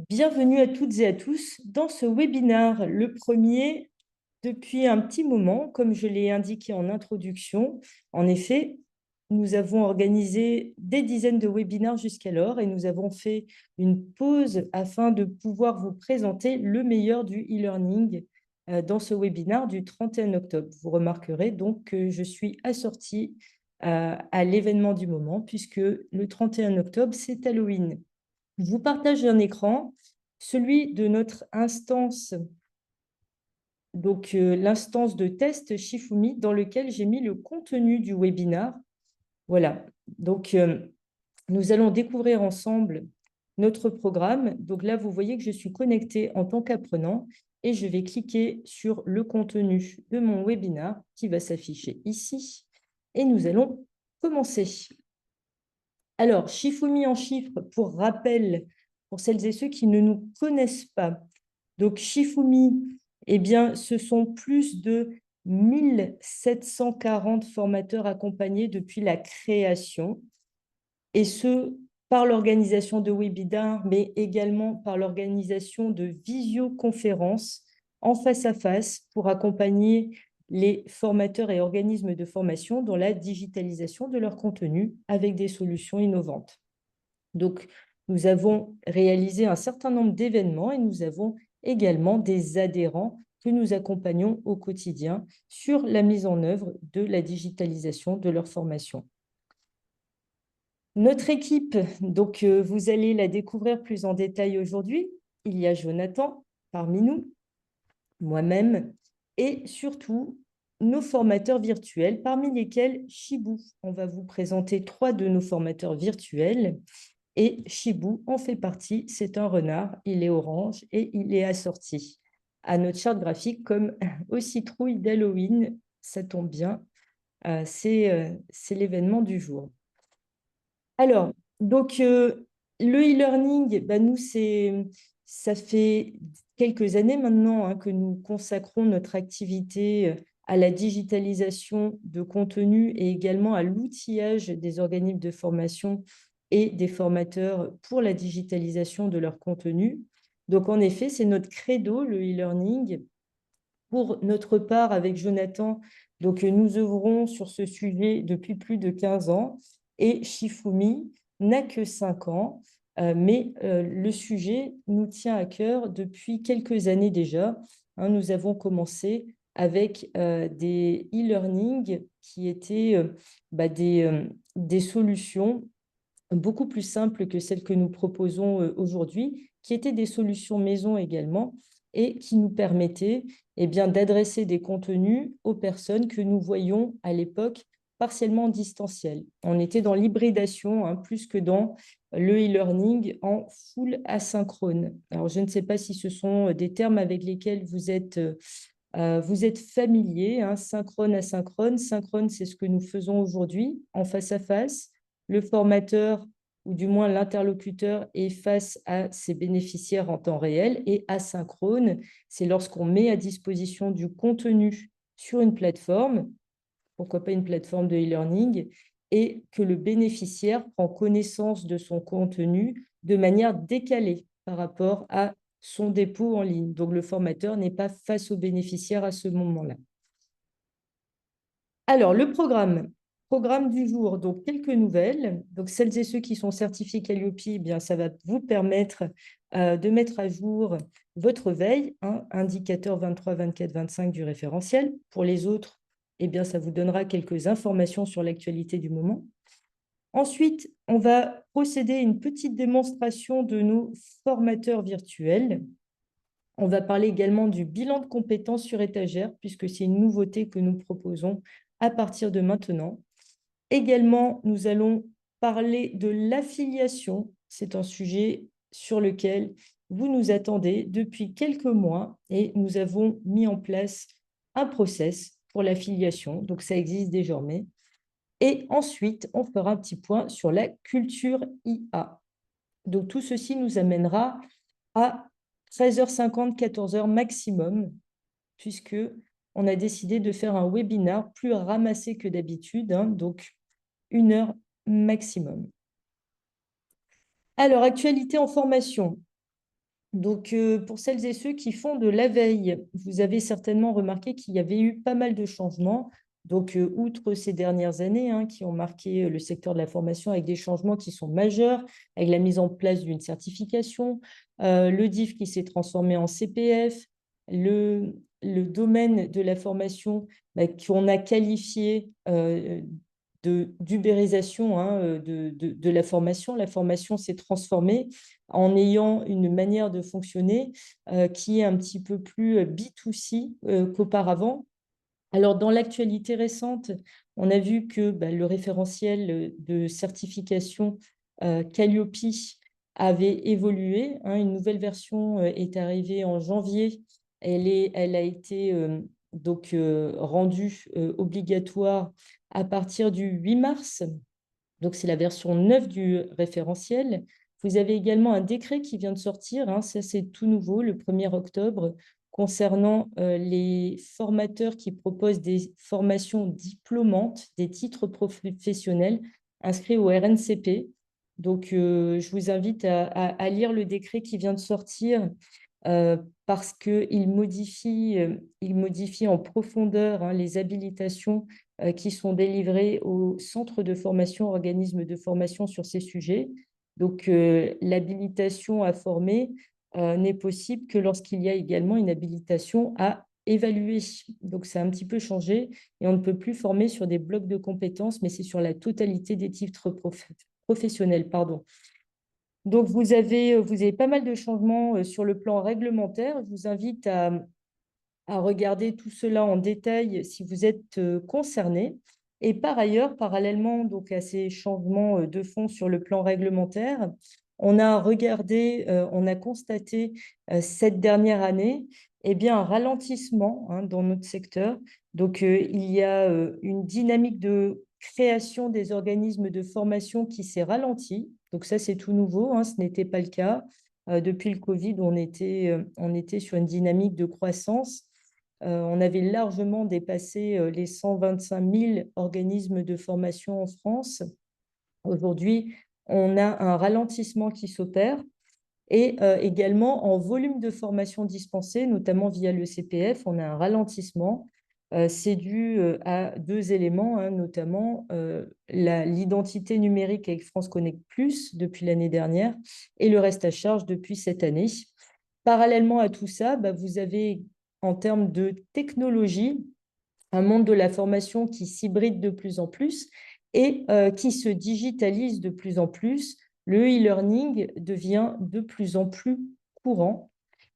Bienvenue à toutes et à tous dans ce webinaire, le premier depuis un petit moment, comme je l'ai indiqué en introduction. En effet, nous avons organisé des dizaines de webinaires jusqu'alors et nous avons fait une pause afin de pouvoir vous présenter le meilleur du e-learning dans ce webinaire du 31 octobre. Vous remarquerez donc que je suis assortie à l'événement du moment puisque le 31 octobre, c'est Halloween. Je vous partage un écran, celui de notre instance, donc l'instance de test Shifumi, dans lequel j'ai mis le contenu du webinaire. Voilà, donc nous allons découvrir ensemble notre programme. Donc là, vous voyez que je suis connectée en tant qu'apprenant et je vais cliquer sur le contenu de mon webinaire qui va s'afficher ici. Et nous allons commencer. Alors, Shifumi en chiffres, pour rappel, pour celles et ceux qui ne nous connaissent pas. Donc, Shifumi, eh bien, ce sont plus de 1740 formateurs accompagnés depuis la création, et ce, par l'organisation de webinaires, mais également par l'organisation de visioconférences en face à face pour accompagner les formateurs et organismes de formation dans la digitalisation de leur contenu avec des solutions innovantes. Donc, nous avons réalisé un certain nombre d'événements et nous avons également des adhérents que nous accompagnons au quotidien sur la mise en œuvre de la digitalisation de leur formation. Notre équipe, donc vous allez la découvrir plus en détail aujourd'hui. Il y a Jonathan parmi nous, moi-même et surtout nos formateurs virtuels, parmi lesquels Chibou. On va vous présenter 3 de nos formateurs virtuels et Chibou en fait partie. C'est un renard, il est orange et il est assorti à notre charte graphique comme aux citrouilles d'Halloween. Ça tombe bien, c'est l'événement du jour. Alors, donc, le e-learning, nous, ça fait quelques années maintenant que nous consacrons notre activité à la digitalisation de contenu et également à l'outillage des organismes de formation et des formateurs pour la digitalisation de leur contenu. Donc, en effet, c'est notre credo, le e-learning. Pour notre part, avec Jonathan, donc, nous œuvrons sur ce sujet depuis plus de 15 ans et Shifumi n'a que 5 ans, mais le sujet nous tient à cœur depuis quelques années déjà. Nous avons commencé avec des e-learning qui étaient des solutions beaucoup plus simples que celles que nous proposons aujourd'hui, qui étaient des solutions maison également et qui nous permettaient d'adresser des contenus aux personnes que nous voyions à l'époque partiellement en distanciel. On était dans l'hybridation plus que dans le e-learning en full asynchrone. Alors, je ne sais pas si ce sont des termes avec lesquels vous êtes familier, synchrone, asynchrone. Synchrone, c'est ce que nous faisons aujourd'hui en face à face. Le formateur, ou du moins l'interlocuteur, est face à ses bénéficiaires en temps réel. Et asynchrone, c'est lorsqu'on met à disposition du contenu sur une plateforme, pourquoi pas une plateforme de e-learning, et que le bénéficiaire prend connaissance de son contenu de manière décalée par rapport à son dépôt en ligne. Donc, le formateur n'est pas face au bénéficiaire à ce moment-là. Alors, le programme du jour, donc quelques nouvelles. Donc, celles et ceux qui sont certifiés Calliope, ça va vous permettre de mettre à jour votre veille, indicateur 23, 24, 25 du référentiel. Pour les autres, ça vous donnera quelques informations sur l'actualité du moment. Ensuite, on va procéder à une petite démonstration de nos formateurs virtuels. On va parler également du bilan de compétences sur étagère, puisque c'est une nouveauté que nous proposons à partir de maintenant. Également, nous allons parler de l'affiliation. C'est un sujet sur lequel vous nous attendez depuis quelques mois et nous avons mis en place un process pour l'affiliation. Donc, ça existe désormais. Et ensuite, on fera un petit point sur la culture IA. Donc, tout ceci nous amènera à 13h50, 14h maximum, puisque on a décidé de faire un webinaire plus ramassé que d'habitude, donc 1 heure maximum. Alors, actualité en formation. Donc, pour celles et ceux qui font de la veille, vous avez certainement remarqué qu'il y avait eu pas mal de changements. Donc, outre ces dernières années qui ont marqué le secteur de la formation avec des changements qui sont majeurs, avec la mise en place d'une certification, le DIF qui s'est transformé en CPF, le domaine de la formation qu'on a qualifié d'ubérisation de la formation. La formation s'est transformée en ayant une manière de fonctionner qui est un petit peu plus B2C qu'auparavant. Alors, dans l'actualité récente, on a vu que le référentiel de certification Calliope avait évolué. Une nouvelle version est arrivée en janvier. Elle a été rendue obligatoire à partir du 8 mars. Donc, c'est la version 9 du référentiel. Vous avez également un décret qui vient de sortir, ça c'est tout nouveau, le 1er octobre, concernant les formateurs qui proposent des formations diplômantes, des titres professionnels inscrits au RNCP. Donc, je vous invite à lire le décret qui vient de sortir parce qu'il modifie en profondeur les habilitations qui sont délivrées aux centres de formation, organismes de formation sur ces sujets. Donc, l'habilitation à former n'est possible que lorsqu'il y a également une habilitation à évaluer. Donc, ça a un petit peu changé et on ne peut plus former sur des blocs de compétences, mais c'est sur la totalité des titres professionnels. Pardon. Donc, vous avez pas mal de changements sur le plan réglementaire. Je vous invite à regarder tout cela en détail si vous êtes concerné. Et par ailleurs, parallèlement donc, à ces changements de fond sur le plan réglementaire, on a regardé, on a constaté cette dernière année un ralentissement dans notre secteur. Donc, il y a une dynamique de création des organismes de formation qui s'est ralentie. Donc, ça, c'est tout nouveau, ce n'était pas le cas. Depuis le Covid, on était sur une dynamique de croissance. On avait largement dépassé les 125 000 organismes de formation en France. Aujourd'hui, on a un ralentissement qui s'opère et également en volume de formation dispensée, notamment via le CPF, on a un ralentissement. C'est dû à deux éléments, notamment l'identité numérique avec France Connect Plus depuis l'année dernière et le reste à charge depuis cette année. Parallèlement à tout ça, vous avez en termes de technologie un monde de la formation qui s'hybride de plus en plus et qui se digitalise de plus en plus. Le e-learning devient de plus en plus courant.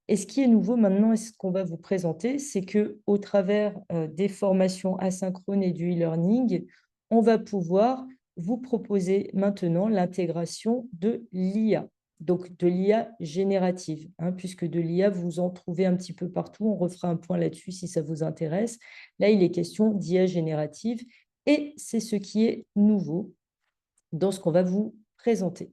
Et ce qui est nouveau maintenant, et ce qu'on va vous présenter, c'est qu'au travers des formations asynchrones et du e-learning, on va pouvoir vous proposer maintenant l'intégration de l'IA, donc de l'IA générative, puisque de l'IA, vous en trouvez un petit peu partout. On refera un point là-dessus si ça vous intéresse. Là, il est question d'IA générative et c'est ce qui est nouveau dans ce qu'on va vous présenter.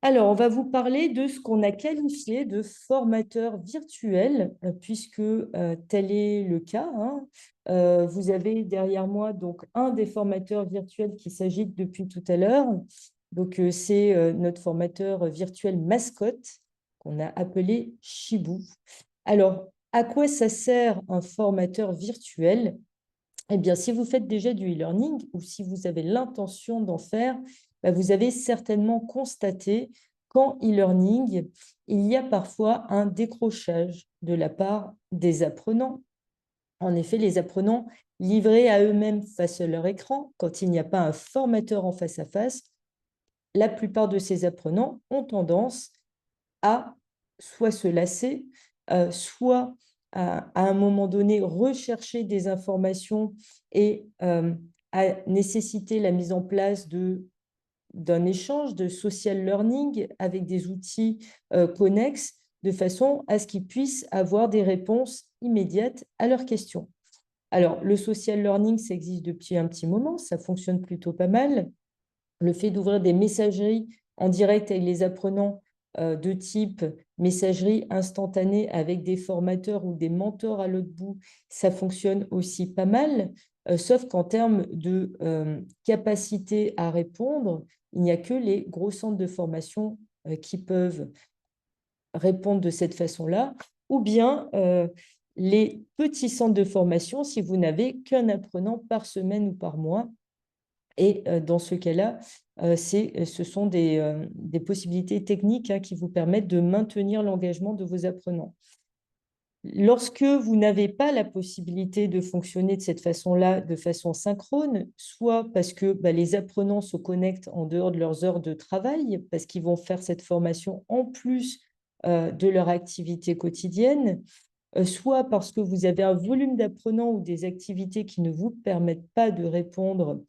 Alors, on va vous parler de ce qu'on a qualifié de formateur virtuel, puisque tel est le cas. Vous avez derrière moi donc un des formateurs virtuels qui s'agite depuis tout à l'heure. Donc, c'est notre formateur virtuel mascotte qu'on a appelé Chibou. Alors, à quoi ça sert un formateur virtuel? Eh bien, si vous faites déjà du e-learning ou si vous avez l'intention d'en faire, vous avez certainement constaté qu'en e-learning, il y a parfois un décrochage de la part des apprenants. En effet, les apprenants livrés à eux-mêmes face à leur écran, quand il n'y a pas un formateur en face à face, la plupart de ces apprenants ont tendance à soit se lasser, soit à un moment donné rechercher des informations et à nécessiter la mise en place d'un échange de social learning avec des outils connexes de façon à ce qu'ils puissent avoir des réponses immédiates à leurs questions. Alors, le social learning, ça existe depuis un petit moment, ça fonctionne plutôt pas mal. Le fait d'ouvrir des messageries en direct avec les apprenants de type messagerie instantanée avec des formateurs ou des mentors à l'autre bout, ça fonctionne aussi pas mal, sauf qu'en termes de capacité à répondre, il n'y a que les gros centres de formation qui peuvent répondre de cette façon-là, ou bien les petits centres de formation si vous n'avez qu'un apprenant par semaine ou par mois. Et dans ce cas-là, ce sont des possibilités techniques qui vous permettent de maintenir l'engagement de vos apprenants. Lorsque vous n'avez pas la possibilité de fonctionner de cette façon-là, de façon synchrone, soit parce que les apprenants se connectent en dehors de leurs heures de travail, parce qu'ils vont faire cette formation en plus de leur activité quotidienne, soit parce que vous avez un volume d'apprenants ou des activités qui ne vous permettent pas de répondre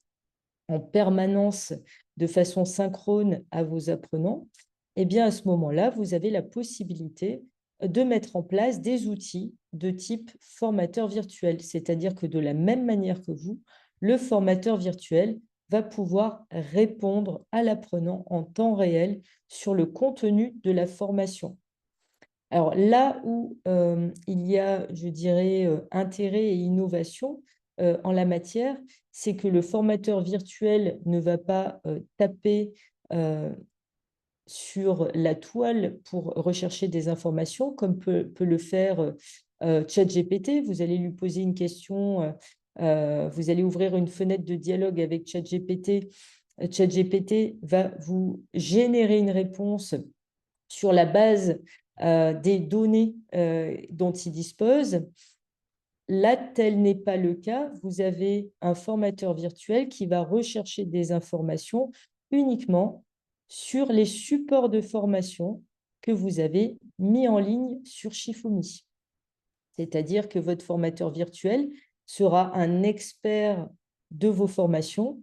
en permanence de façon synchrone à vos apprenants, eh bien à ce moment-là, vous avez la possibilité de mettre en place des outils de type formateur virtuel. C'est-à-dire que de la même manière que vous, le formateur virtuel va pouvoir répondre à l'apprenant en temps réel sur le contenu de la formation. Alors là où il y a, je dirais, intérêt et innovation en la matière, c'est que le formateur virtuel ne va pas taper sur la toile pour rechercher des informations, comme peut le faire ChatGPT. Vous allez lui poser une question, vous allez ouvrir une fenêtre de dialogue avec ChatGPT. ChatGPT va vous générer une réponse sur la base des données dont il dispose. Là, tel n'est pas le cas. Vous avez un formateur virtuel qui va rechercher des informations uniquement sur les supports de formation que vous avez mis en ligne sur Shifumi. C'est-à-dire que votre formateur virtuel sera un expert de vos formations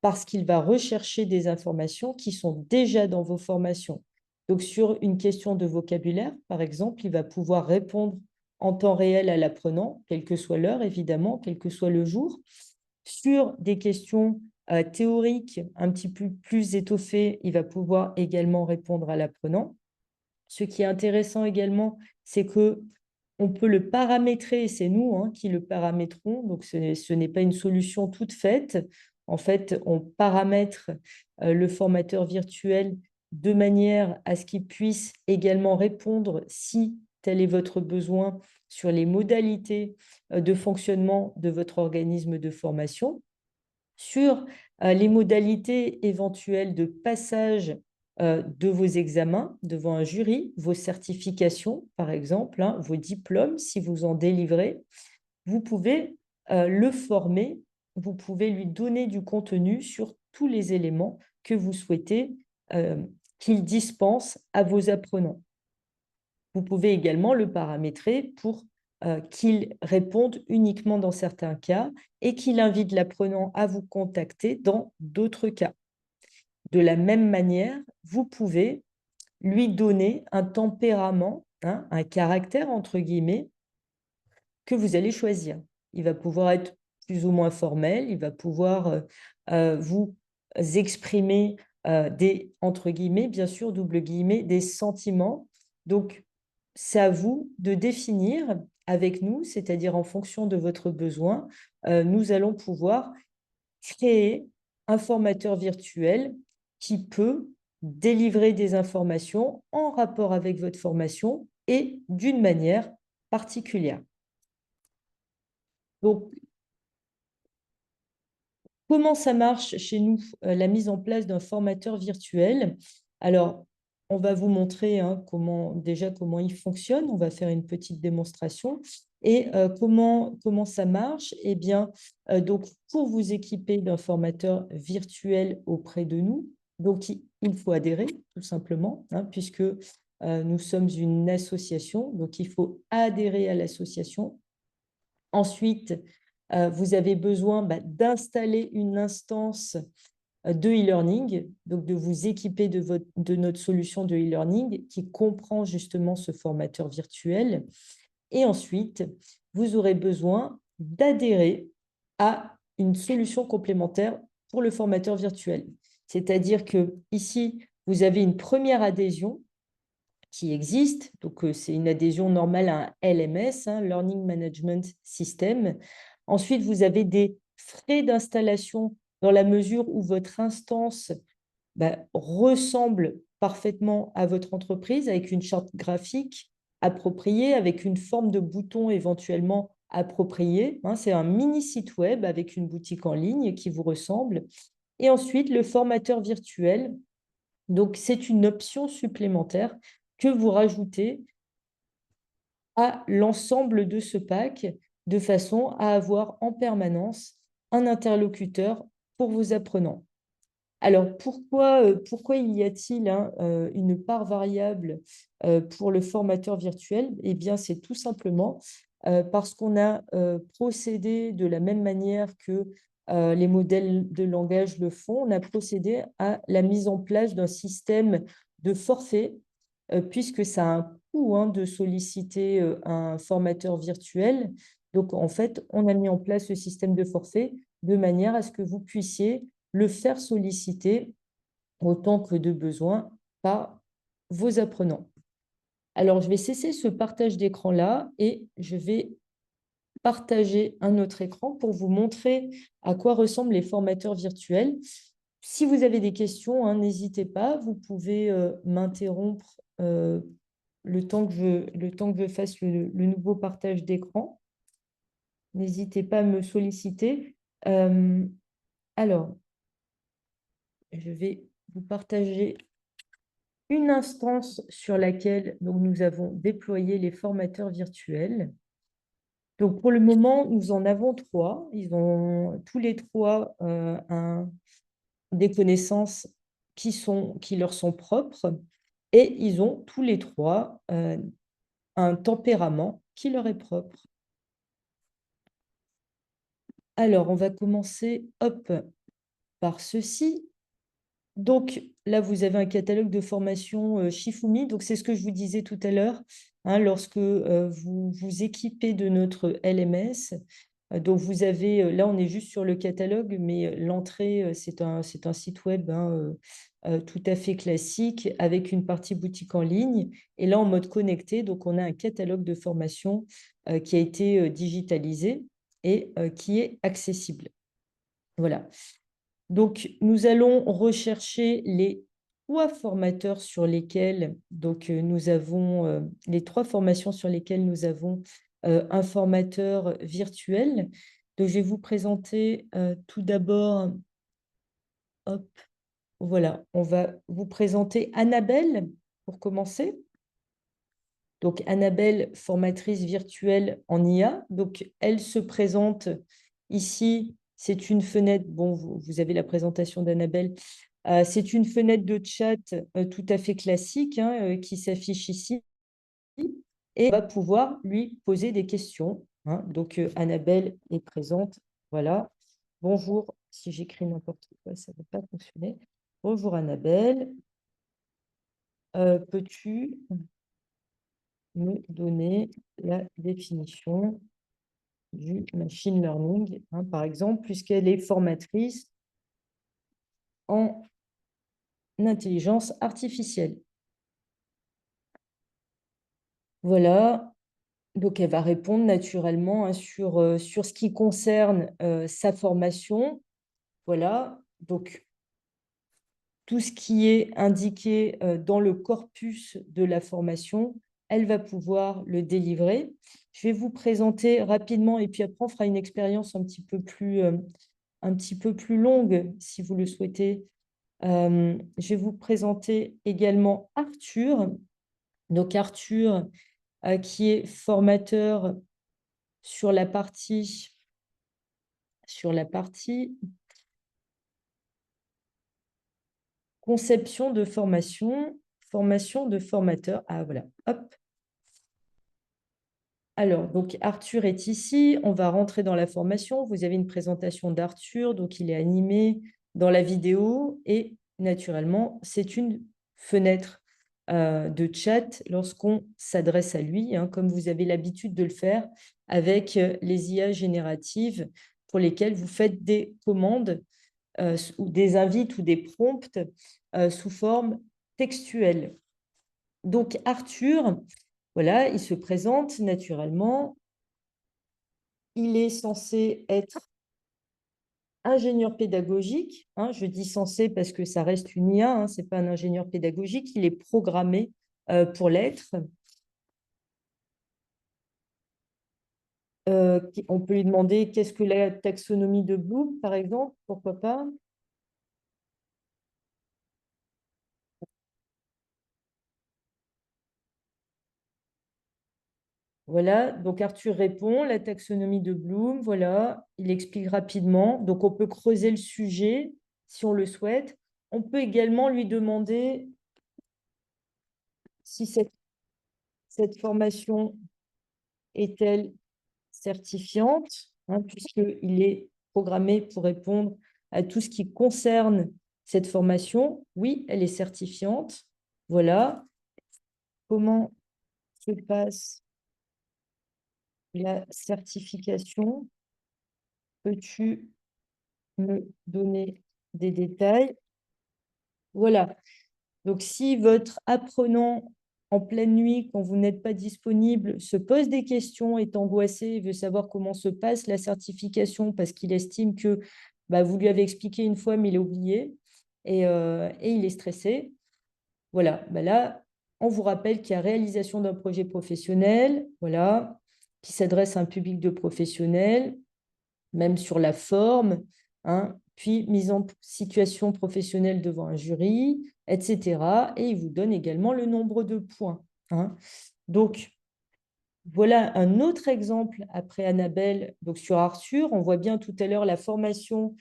parce qu'il va rechercher des informations qui sont déjà dans vos formations. Donc, sur une question de vocabulaire, par exemple, il va pouvoir répondre en temps réel à l'apprenant, quelle que soit l'heure, évidemment, quel que soit le jour. Sur des questions théoriques un petit peu plus étoffées, il va pouvoir également répondre à l'apprenant. Ce qui est intéressant également, c'est que on peut le paramétrer, c'est nous qui le paramétrons, donc ce n'est pas une solution toute faite. En fait, on paramètre le formateur virtuel de manière à ce qu'il puisse également répondre, si tel est votre besoin, sur les modalités de fonctionnement de votre organisme de formation, sur les modalités éventuelles de passage de vos examens devant un jury, vos certifications, par exemple, vos diplômes, si vous en délivrez. Vous pouvez le former, vous pouvez lui donner du contenu sur tous les éléments que vous souhaitez qu'il dispense à vos apprenants. Vous pouvez également le paramétrer pour qu'il réponde uniquement dans certains cas et qu'il invite l'apprenant à vous contacter dans d'autres cas. De la même manière, vous pouvez lui donner un tempérament, un caractère, entre guillemets, que vous allez choisir. Il va pouvoir être plus ou moins formel, il va pouvoir vous exprimer des, entre guillemets, bien sûr, double guillemets, des sentiments. Donc, c'est à vous de définir avec nous, c'est-à-dire en fonction de votre besoin, nous allons pouvoir créer un formateur virtuel qui peut délivrer des informations en rapport avec votre formation et d'une manière particulière. Donc, comment ça marche chez nous, la mise en place d'un formateur virtuel? Alors, on va vous montrer comment il fonctionne. On va faire une petite démonstration. Et comment ça marche? Eh bien, donc, pour vous équiper d'un formateur virtuel auprès de nous, donc, il faut adhérer, tout simplement, puisque nous sommes une association. Donc, il faut adhérer à l'association. Ensuite, vous avez besoin d'installer une instance de e-learning, donc de vous équiper de notre solution de e-learning qui comprend justement ce formateur virtuel. Et ensuite, vous aurez besoin d'adhérer à une solution complémentaire pour le formateur virtuel. C'est-à-dire que ici, vous avez une première adhésion qui existe. Donc, c'est une adhésion normale à un LMS, Learning Management System. Ensuite, vous avez des frais d'installation dans la mesure où votre instance ressemble parfaitement à votre entreprise avec une charte graphique appropriée, avec une forme de bouton éventuellement appropriée. C'est un mini site web avec une boutique en ligne qui vous ressemble. Et ensuite, le formateur virtuel. Donc, c'est une option supplémentaire que vous rajoutez à l'ensemble de ce pack de façon à avoir en permanence un interlocuteur pour vos apprenants. Alors, pourquoi y a-t-il une part variable pour le formateur virtuel? Eh bien, c'est tout simplement parce qu'on a procédé de la même manière que les modèles de langage le font, on a procédé à la mise en place d'un système de forfait, puisque ça a un coût de solliciter un formateur virtuel. Donc, en fait, on a mis en place ce système de forfait de manière à ce que vous puissiez le faire solliciter autant que de besoin par vos apprenants. Alors, je vais cesser ce partage d'écran-là et je vais partager un autre écran pour vous montrer à quoi ressemblent les formateurs virtuels. Si vous avez des questions, n'hésitez pas, vous pouvez m'interrompre le temps que je fasse le nouveau partage d'écran. N'hésitez pas à me solliciter. Alors, je vais vous partager une instance sur laquelle nous avons déployé les formateurs virtuels. Donc, pour le moment, nous en avons 3. Ils ont tous les 3 des connaissances qui leur sont propres et ils ont tous les 3 un tempérament qui leur est propre. Alors, on va commencer par ceci. Donc, là, vous avez un catalogue de formation Shifumi. Donc, c'est ce que je vous disais tout à l'heure. Lorsque vous vous équipez de notre LMS, donc vous avez, là, on est juste sur le catalogue, mais l'entrée, c'est un site web tout à fait classique avec une partie boutique en ligne. Et là, en mode connecté, donc on a un catalogue de formation qui a été digitalisé et qui est accessible. Voilà. Donc, nous allons rechercher les 3 formateurs sur lesquels nous avons les 3 formations sur lesquelles nous avons un formateur virtuel. Donc, je vais vous présenter tout d'abord, hop, voilà, on va vous présenter Annabelle pour commencer. Donc, Annabelle, formatrice virtuelle en IA. Donc, elle se présente ici. C'est une fenêtre. Bon, vous avez la présentation d'Annabelle. C'est une fenêtre de chat tout à fait classique qui s'affiche ici. Et on va pouvoir lui poser des questions. Donc, Annabelle est présente. Voilà. Bonjour. Si j'écris n'importe quoi, ça ne va pas fonctionner. Bonjour, Annabelle. Peux-tu me donner la définition du machine learning, par exemple, puisqu'elle est formatrice en intelligence artificielle. Voilà, donc elle va répondre naturellement sur ce qui concerne sa formation. Voilà, donc tout ce qui est indiqué dans le corpus de la formation, elle va pouvoir le délivrer. Je vais vous présenter rapidement et puis après on fera une expérience un petit peu plus longue si vous le souhaitez. Je vais vous présenter également Arthur. Donc Arthur qui est formateur sur la partie conception de formation de formateur. Ah voilà, hop. Alors, donc Arthur est ici. On va rentrer dans la formation. Vous avez une présentation d'Arthur, donc il est animé dans la vidéo et naturellement, c'est une fenêtre de chat lorsqu'on s'adresse à lui, comme vous avez l'habitude de le faire avec les IA génératives pour lesquelles vous faites des commandes ou des invites ou des prompts sous forme textuelle. Donc, Arthur, voilà, il se présente naturellement. Il est censé être ingénieur pédagogique, hein, je dis censé parce que ça reste une IA, hein, ce n'est pas un ingénieur pédagogique, il est programmé pour l'être. On peut lui demander qu'est-ce que la taxonomie de Bloom, par exemple, pourquoi pas. Voilà, donc Arthur répond, la taxonomie de Bloom, voilà, il explique rapidement. Donc on peut creuser le sujet si on le souhaite. On peut également lui demander si cette formation est-elle certifiante, hein, puisqu'il est programmé pour répondre à tout ce qui concerne cette formation. Oui, elle est certifiante. Voilà. Comment se passe la certification? Peux-tu me donner des détails? Voilà. Donc, si votre apprenant en pleine nuit, quand vous n'êtes pas disponible, se pose des questions, est angoissé, veut savoir comment se passe la certification parce qu'il estime que vous lui avez expliqué une fois, mais il a oublié et il est stressé. Voilà, là, on vous rappelle qu'il y a réalisation d'un projet professionnel, voilà, qui s'adresse à un public de professionnels, même sur la forme, hein, puis mise en situation professionnelle devant un jury, etc. Et il vous donne également le nombre de points, hein. Donc, voilà un autre exemple après Annabelle, donc sur Arthur. On voit bien tout à l'heure la formation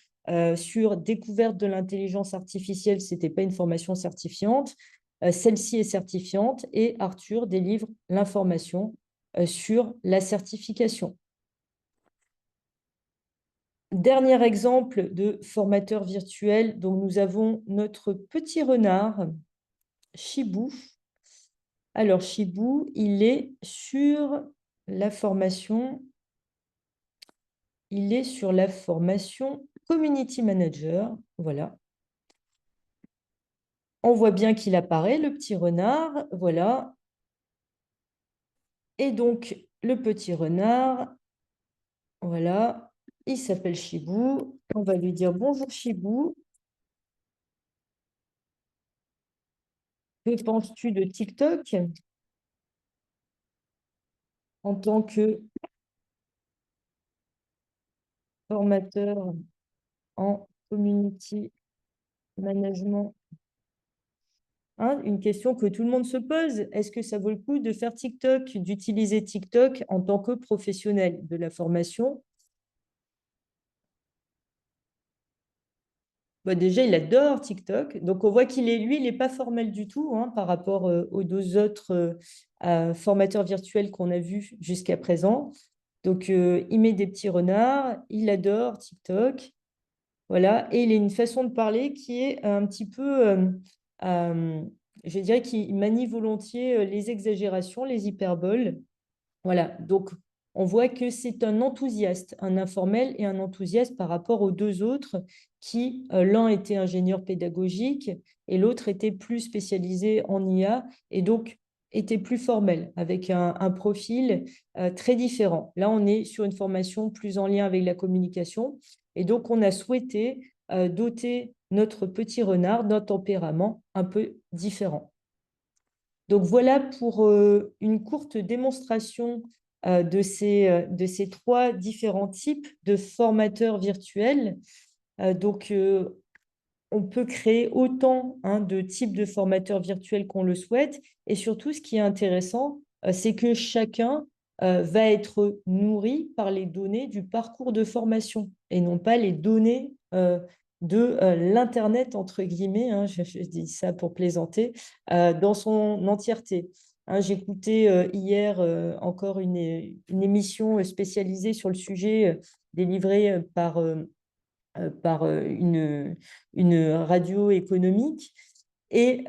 sur découverte de l'intelligence artificielle, ce n'était pas une formation certifiante. Celle-ci est certifiante et Arthur délivre l'information sur la certification. Dernier exemple de formateur virtuel, donc nous avons notre petit renard, Chibou. Alors, Chibou, il est sur la formation, Community Manager. Voilà. On voit bien qu'il apparaît, le petit renard. Voilà. Et donc, le petit renard, voilà, il s'appelle Chibou. On va lui dire bonjour Chibou. Que penses-tu de TikTok en tant que formateur en community management? Hein, une question que tout le monde se pose. Est-ce que ça vaut le coup de faire TikTok, d'utiliser TikTok en tant que professionnel de la formation? Déjà, il adore TikTok. Donc, on voit lui, il n'est pas formel du tout, hein, par rapport aux deux autres formateurs virtuels qu'on a vus jusqu'à présent. Donc, il met des petits renards, il adore TikTok. Voilà. Et il a une façon de parler qui est un petit peu, je dirais qu'il manie volontiers les exagérations, les hyperboles. Voilà, donc on voit que c'est un enthousiaste, un informel et un enthousiaste par rapport aux deux autres qui, l'un était ingénieur pédagogique et l'autre était plus spécialisé en IA et donc était plus formel, avec un profil très différent. Là, on est sur une formation plus en lien avec la communication et donc on a souhaité doter notre petit renard d'un tempérament un peu différent. Donc voilà pour une courte démonstration de ces trois différents types de formateurs virtuels. Donc, on peut créer autant de types de formateurs virtuels qu'on le souhaite. Et surtout, ce qui est intéressant, c'est que chacun va être nourri par les données du parcours de formation et non pas les données de l'Internet, entre guillemets, hein, je dis ça pour plaisanter, dans son entièreté. Hein, j'écoutais hier encore une émission spécialisée sur le sujet délivrée par une radio économique. Et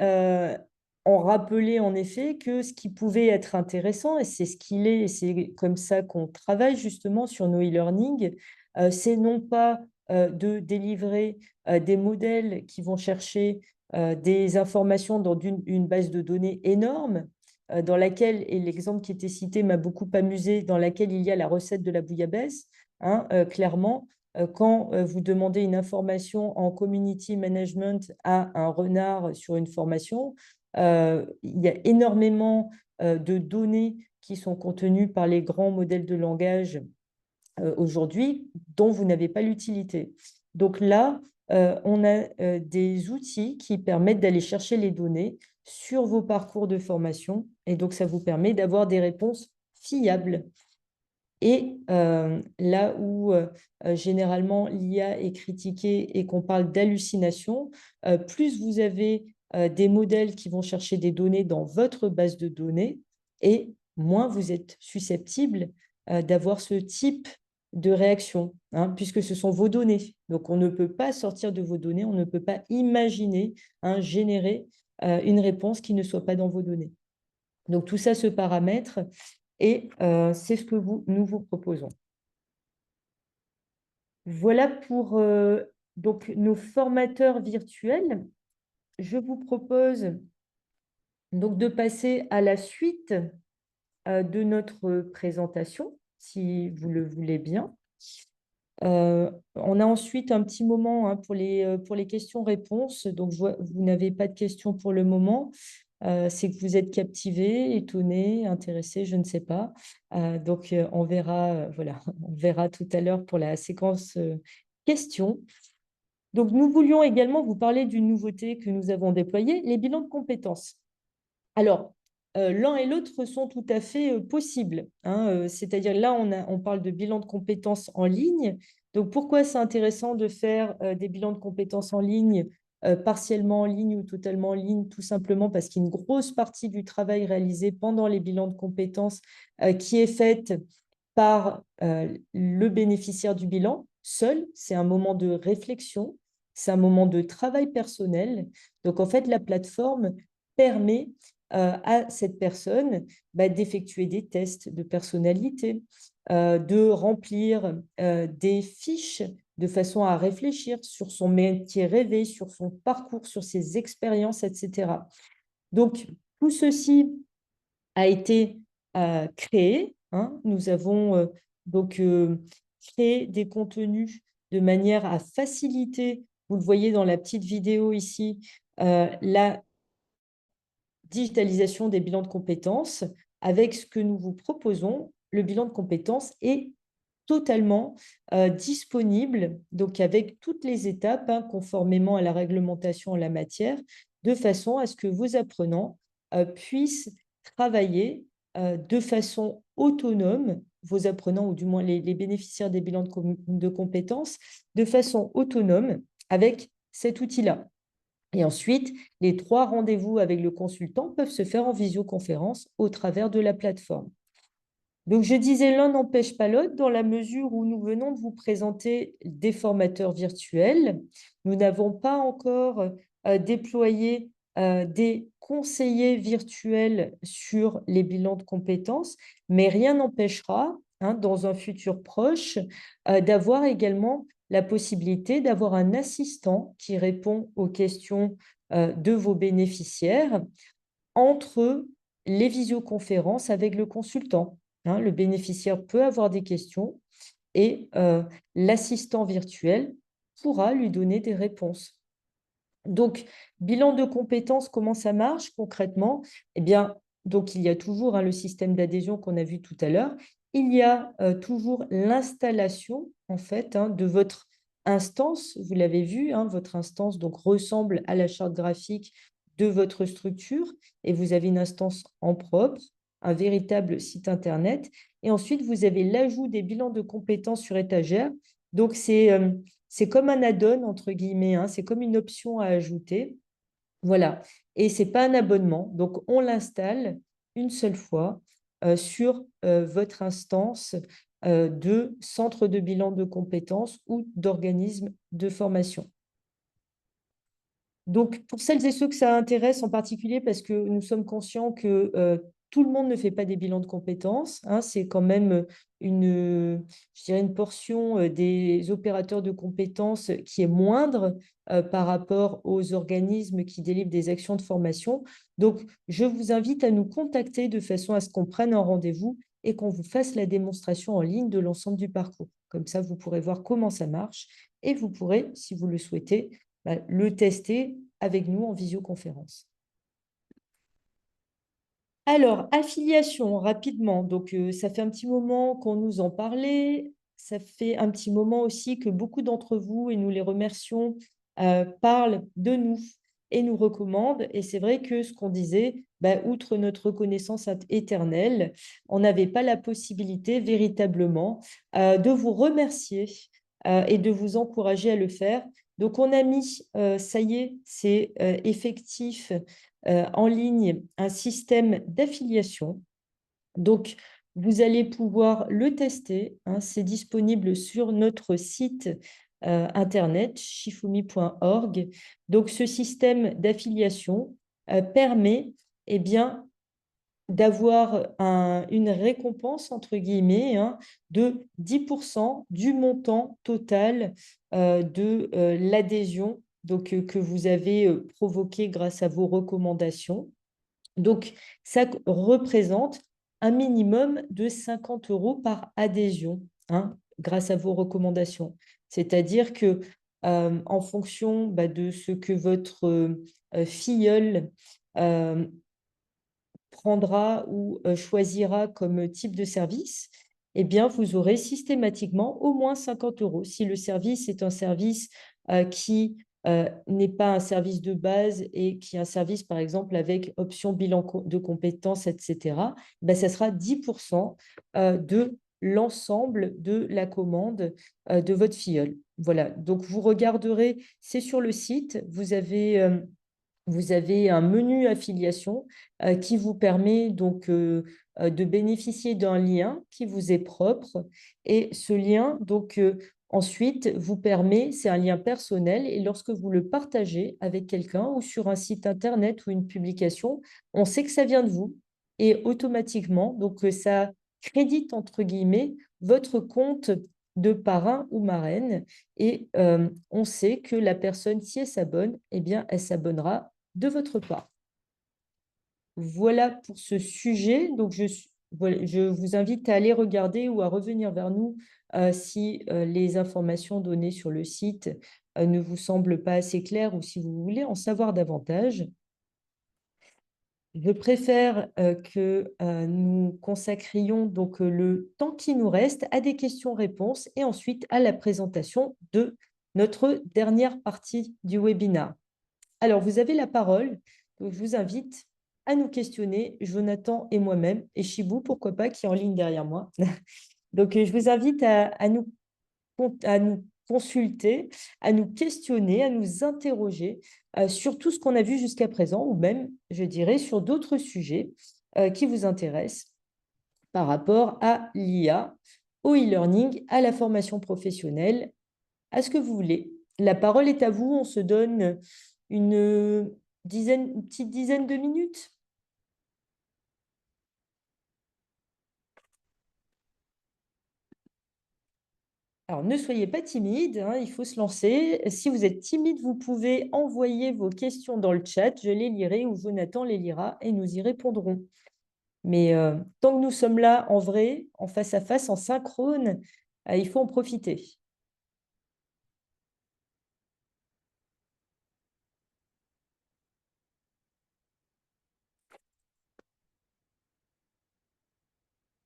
on rappelait en effet que ce qui pouvait être intéressant, et c'est ce qu'il est, et c'est comme ça qu'on travaille justement sur nos e-learning, c'est non pas de délivrer des modèles qui vont chercher des informations dans une base de données énorme, dans laquelle, et l'exemple qui était cité m'a beaucoup amusé, dans laquelle il y a la recette de la bouillabaisse, hein, clairement, quand vous demandez une information en community management à un renard sur une formation, il y a énormément de données qui sont contenues par les grands modèles de langage aujourd'hui dont vous n'avez pas l'utilité. Donc là, on a des outils qui permettent d'aller chercher les données sur vos parcours de formation et donc ça vous permet d'avoir des réponses fiables. Et là où généralement l'IA est critiquée et qu'on parle d'hallucination, plus vous avez des modèles qui vont chercher des données dans votre base de données et moins vous êtes susceptible d'avoir ce type de réaction, hein, puisque ce sont vos données. Donc on ne peut pas sortir de vos données, on ne peut pas imaginer, hein, générer une réponse qui ne soit pas dans vos données. Donc tout ça se paramètre et c'est ce que nous vous proposons. Voilà pour donc, nos formateurs virtuels. Je vous propose donc de passer à la suite de notre présentation, si vous le voulez bien. On a ensuite un petit moment, hein, pour les questions-réponses. Donc, vous n'avez pas de questions pour le moment. C'est que vous êtes captivé, étonné, intéressé, je ne sais pas. Donc, on verra, voilà, on verra tout à l'heure pour la séquence questions. Donc, nous voulions également vous parler d'une nouveauté que nous avons déployée, les bilans de compétences. Alors, l'un et l'autre sont tout à fait possibles, hein, c'est-à-dire là, on parle de bilan de compétences en ligne. Donc, pourquoi c'est intéressant de faire des bilans de compétences en ligne, partiellement en ligne ou totalement en ligne? Tout simplement parce qu'il y a une grosse partie du travail réalisé pendant les bilans de compétences qui est faite par le bénéficiaire du bilan seul. C'est un moment de réflexion, c'est un moment de travail personnel. Donc, en fait, la plateforme permet à cette personne d'effectuer des tests de personnalité, de remplir des fiches de façon à réfléchir sur son métier rêvé, sur son parcours, sur ses expériences, etc. Donc, tout ceci a été créé, hein. Nous avons donc créé des contenus de manière à faciliter, vous le voyez dans la petite vidéo ici, la digitalisation des bilans de compétences. Avec ce que nous vous proposons, le bilan de compétences est totalement disponible, donc avec toutes les étapes, hein, conformément à la réglementation en la matière, de façon à ce que vos apprenants puissent travailler de façon autonome, vos apprenants ou du moins les bénéficiaires des bilans de compétences, de façon autonome avec cet outil-là. Et ensuite, les 3 rendez-vous avec le consultant peuvent se faire en visioconférence au travers de la plateforme. Donc, je disais, l'un n'empêche pas l'autre dans la mesure où nous venons de vous présenter des formateurs virtuels. Nous n'avons pas encore déployé des conseillers virtuels sur les bilans de compétences, mais rien n'empêchera, hein, dans un futur proche, d'avoir également la possibilité d'avoir un assistant qui répond aux questions de vos bénéficiaires entre les visioconférences avec le consultant. Hein, le bénéficiaire peut avoir des questions et l'assistant virtuel pourra lui donner des réponses. Donc, bilan de compétences, comment ça marche concrètement? Eh bien, donc il y a toujours, hein, le système d'adhésion qu'on a vu tout à l'heure. Il y a toujours l'installation, en fait, hein, de votre instance. Vous l'avez vu, hein, votre instance donc, ressemble à la charte graphique de votre structure et vous avez une instance en propre, un véritable site Internet. Et ensuite, vous avez l'ajout des bilans de compétences sur étagère. Donc, c'est comme un add-on, entre guillemets, hein, c'est comme une option à ajouter. Voilà. Et ce n'est pas un abonnement. Donc, on l'installe une seule fois sur votre instance de centre de bilan de compétences ou d'organisme de formation. Donc, pour celles et ceux que ça intéresse en particulier, parce que nous sommes conscients que tout le monde ne fait pas des bilans de compétences, hein, c'est quand même je dirais une portion des opérateurs de compétences qui est moindre par rapport aux organismes qui délivrent des actions de formation. Donc, je vous invite à nous contacter de façon à ce qu'on prenne un rendez-vous et qu'on vous fasse la démonstration en ligne de l'ensemble du parcours. Comme ça, vous pourrez voir comment ça marche et vous pourrez, si vous le souhaitez, le tester avec nous en visioconférence. Alors, affiliation, rapidement. Donc, ça fait un petit moment qu'on nous en parlait. Ça fait un petit moment aussi que beaucoup d'entre vous, et nous les remercions, parlent de nous et nous recommandent. Et c'est vrai que ce qu'on disait, outre notre reconnaissance éternelle, on n'avait pas la possibilité véritablement de vous remercier et de vous encourager à le faire. Donc, on a mis, ça y est, c'est effectif en ligne un système d'affiliation. Donc, vous allez pouvoir le tester. Hein, c'est disponible sur notre site internet shifumi.org. Donc, ce système d'affiliation permet eh bien, d'avoir une récompense, entre guillemets, hein, de 10% du montant total de l'adhésion que vous avez provoqué grâce à vos recommandations. Donc, ça représente un minimum de 50 € par adhésion, hein, grâce à vos recommandations. C'est-à-dire que en fonction de ce que votre filleul prendra ou choisira comme type de service, eh bien, vous aurez systématiquement au moins 50 €. Si le service est un service qui n'est pas un service de base et qui est un service, par exemple, avec option bilan de compétences, etc., ça sera 10% de l'ensemble de la commande de votre filleul. Voilà, donc vous regarderez, c'est sur le site, vous avez un menu affiliation qui vous permet donc de bénéficier d'un lien qui vous est propre. Et ce lien, donc ensuite, vous permet, c'est un lien personnel, et lorsque vous le partagez avec quelqu'un ou sur un site internet ou une publication, on sait que ça vient de vous. Et automatiquement, donc ça crédite, entre guillemets, votre compte de parrain ou marraine. Et on sait que la personne, si elle s'abonne, eh bien, elle s'abonnera de votre part. Voilà pour ce sujet. Donc, je vous invite à aller regarder ou à revenir vers nous si les informations données sur le site ne vous semblent pas assez claires ou si vous voulez en savoir davantage. Je préfère que nous consacrions donc le temps qui nous reste à des questions-réponses et ensuite à la présentation de notre dernière partie du webinaire. Alors, vous avez la parole. Donc, je vous invite à nous questionner, Jonathan et moi-même, et Chibou, pourquoi pas, qui est en ligne derrière moi. Donc, je vous invite à nous consulter, à nous questionner, à nous interroger sur tout ce qu'on a vu jusqu'à présent, ou même, je dirais, sur d'autres sujets qui vous intéressent par rapport à l'IA, au e-learning, à la formation professionnelle, à ce que vous voulez. La parole est à vous. On se donne une petite dizaine de minutes. Alors, ne soyez pas timide, hein, il faut se lancer. Si vous êtes timide, vous pouvez envoyer vos questions dans le chat. Je les lirai ou Jonathan les lira et nous y répondrons. Mais tant que nous sommes là en vrai, en face à face, en synchrone, il faut en profiter.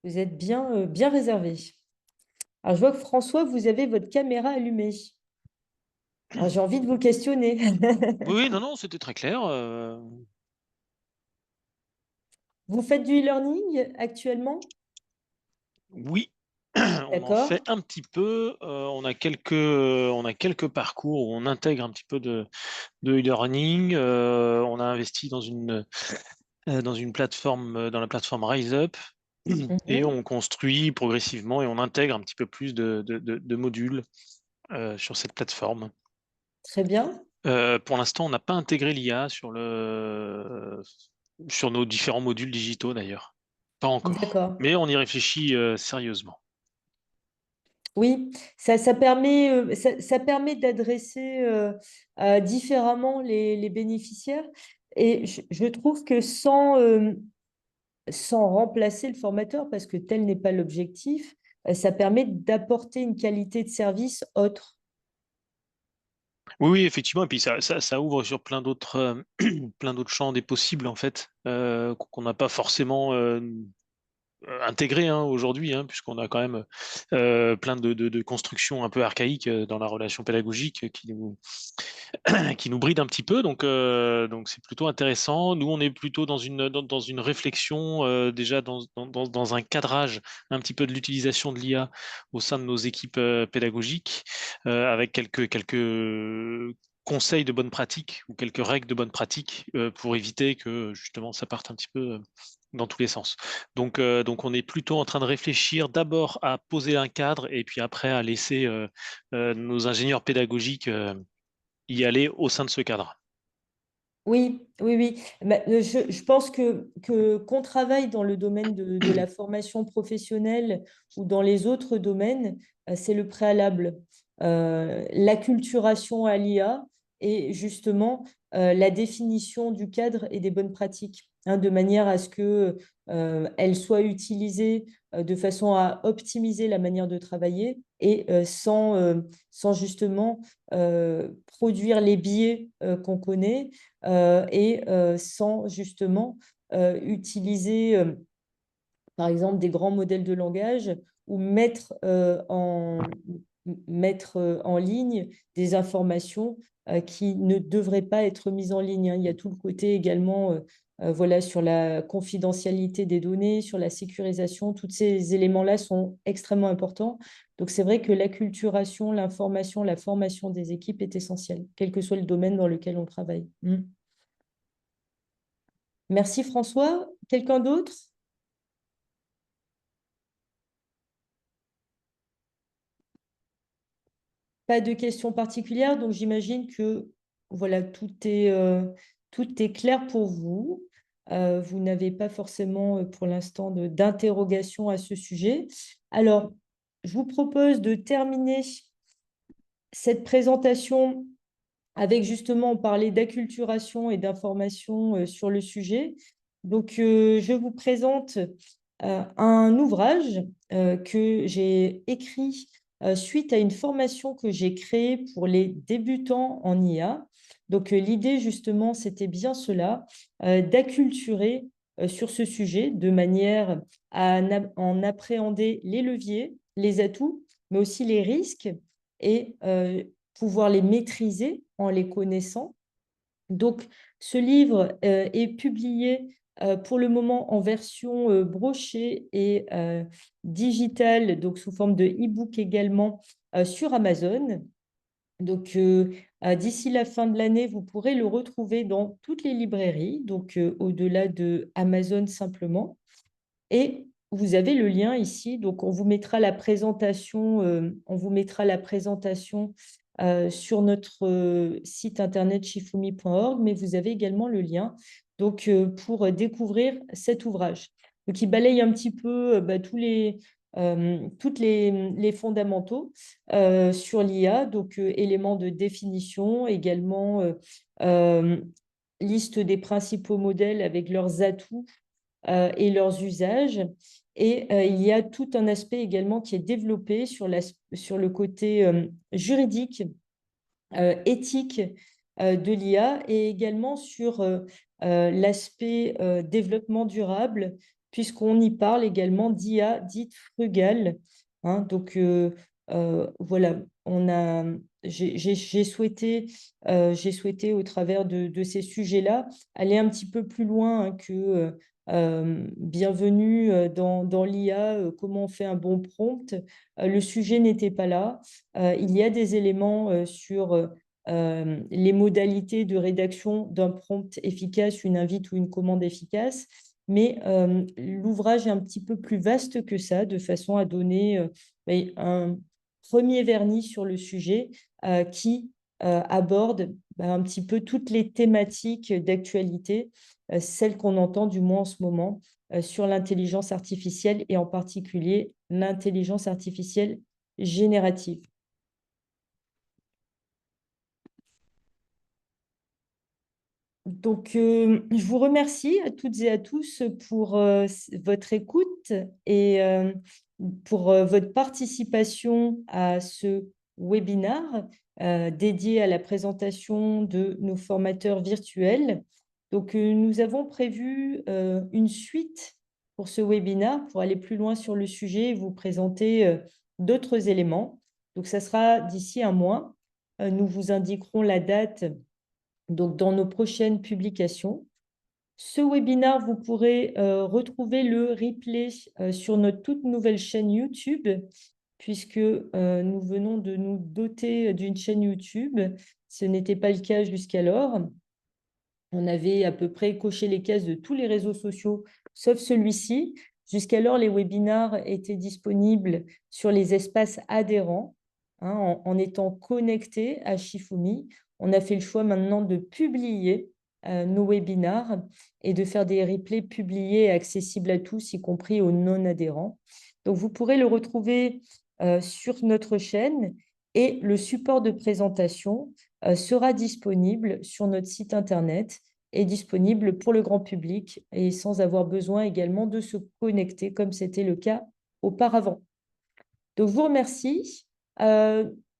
Vous êtes bien, bien réservé. Alors, je vois que François, vous avez votre caméra allumée. Alors, j'ai envie de vous questionner. Oui, non, c'était très clair. Vous faites du e-learning actuellement? Oui, on en D'accord. fait un petit peu. On a quelques parcours où on intègre un petit peu de e-learning. On a investi dans une plateforme, dans la plateforme RiseUp, et Mhm. on construit progressivement et on intègre un petit peu plus de modules sur cette plateforme. Très bien. Pour l'instant, on n'a pas intégré l'IA sur nos différents modules digitaux d'ailleurs. Pas encore. D'accord. Mais on y réfléchit sérieusement. Oui, ça permet, ça permet d'adresser différemment les bénéficiaires. Et je trouve que sans remplacer le formateur, parce que tel n'est pas l'objectif, ça permet d'apporter une qualité de service autre. Oui, oui, effectivement. Et puis ça ouvre sur plein d'autres plein d'autres champs des possibles, en fait, qu'on n'a pas forcément intégré aujourd'hui, puisqu'on a quand même plein de constructions un peu archaïques dans la relation pédagogique qui nous bride un petit peu. Donc c'est plutôt intéressant. Nous, on est plutôt dans une réflexion, déjà dans un cadrage un petit peu de l'utilisation de l'IA au sein de nos équipes pédagogiques, avec quelques conseils de bonne pratique ou quelques règles de bonne pratique pour éviter que justement ça parte un petit peu dans tous les sens. Donc on est plutôt en train de réfléchir d'abord à poser un cadre et puis après à laisser nos ingénieurs pédagogiques y aller au sein de ce cadre. Oui, oui, oui. Mais, je pense qu'on travaille dans le domaine de la formation professionnelle ou dans les autres domaines, c'est le préalable. L'acculturation à l'IA et justement la définition du cadre et des bonnes pratiques, de manière à ce que elle soit utilisée de façon à optimiser la manière de travailler et sans justement produire les biais qu'on connaît et sans justement utiliser, par exemple, des grands modèles de langage ou mettre en ligne des informations qui ne devraient pas être mises en ligne. Il y a tout le côté également voilà, sur la confidentialité des données, sur la sécurisation. Tous ces éléments-là sont extrêmement importants. Donc, c'est vrai que l'acculturation, l'information, la formation des équipes est essentielle, quel que soit le domaine dans lequel on travaille. Merci François. Quelqu'un d'autre? Pas de questions particulières, donc j'imagine que voilà, tout est clair pour vous. Vous n'avez pas forcément pour l'instant d'interrogation à ce sujet. Alors, je vous propose de terminer cette présentation avec justement, on parlait d'acculturation et d'information sur le sujet. Donc, je vous présente un ouvrage que j'ai écrit suite à une formation que j'ai créée pour les débutants en IA. Donc, l'idée, justement, c'était bien cela, d'acculturer sur ce sujet de manière à en appréhender les leviers, les atouts, mais aussi les risques et pouvoir les maîtriser en les connaissant. Donc, ce livre est publié pour le moment en version brochée et digitale, donc sous forme de e-book également sur Amazon. Donc, d'ici la fin de l'année, vous pourrez le retrouver dans toutes les librairies, donc au-delà de Amazon simplement. Et vous avez le lien ici, donc on vous mettra la présentation, sur notre site internet shifumi.org, mais vous avez également le lien donc, pour découvrir cet ouvrage. Donc, il balaye un petit peu toutes les fondamentaux sur l'IA, donc éléments de définition, également liste des principaux modèles avec leurs atouts et leurs usages. Et il y a tout un aspect également qui est développé sur le côté juridique, éthique de l'IA et également sur l'aspect développement durable, puisqu'on y parle également d'IA dite frugale. Donc, voilà, j'ai souhaité au travers de ces sujets-là aller un petit peu plus loin que bienvenue dans l'IA, comment on fait un bon prompt. Le sujet n'était pas là. Il y a des éléments sur les modalités de rédaction d'un prompt efficace, une invite ou une commande efficace. Mais l'ouvrage est un petit peu plus vaste que ça, de façon à donner un premier vernis sur le sujet qui aborde un petit peu toutes les thématiques d'actualité, celles qu'on entend du moins en ce moment sur l'intelligence artificielle et en particulier l'intelligence artificielle générative. Donc, je vous remercie à toutes et à tous pour votre écoute et pour votre participation à ce webinaire dédié à la présentation de nos formateurs virtuels. Donc, nous avons prévu une suite pour ce webinaire pour aller plus loin sur le sujet et vous présenter d'autres éléments. Donc, ça sera d'ici un mois. Nous vous indiquerons la date donc, dans nos prochaines publications. Ce webinaire, vous pourrez retrouver le replay sur notre toute nouvelle chaîne YouTube, puisque nous venons de nous doter d'une chaîne YouTube. Ce n'était pas le cas jusqu'alors. On avait à peu près coché les cases de tous les réseaux sociaux, sauf celui-ci. Jusqu'alors, les webinaires étaient disponibles sur les espaces adhérents, hein, en étant connectés à Shifumi. On a fait le choix maintenant de publier nos webinaires et de faire des replays publiés et accessibles à tous, y compris aux non-adhérents. Donc, vous pourrez le retrouver sur notre chaîne et le support de présentation sera disponible sur notre site internet et disponible pour le grand public et sans avoir besoin également de se connecter comme c'était le cas auparavant. Donc, je vous remercie.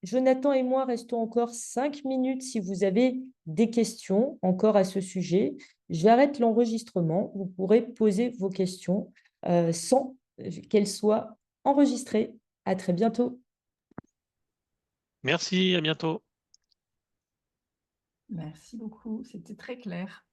Jonathan et moi restons encore 5 minutes si vous avez des questions encore à ce sujet. J'arrête l'enregistrement. Vous pourrez poser vos questions sans qu'elles soient enregistrées. À très bientôt. Merci, à bientôt. Merci beaucoup, c'était très clair.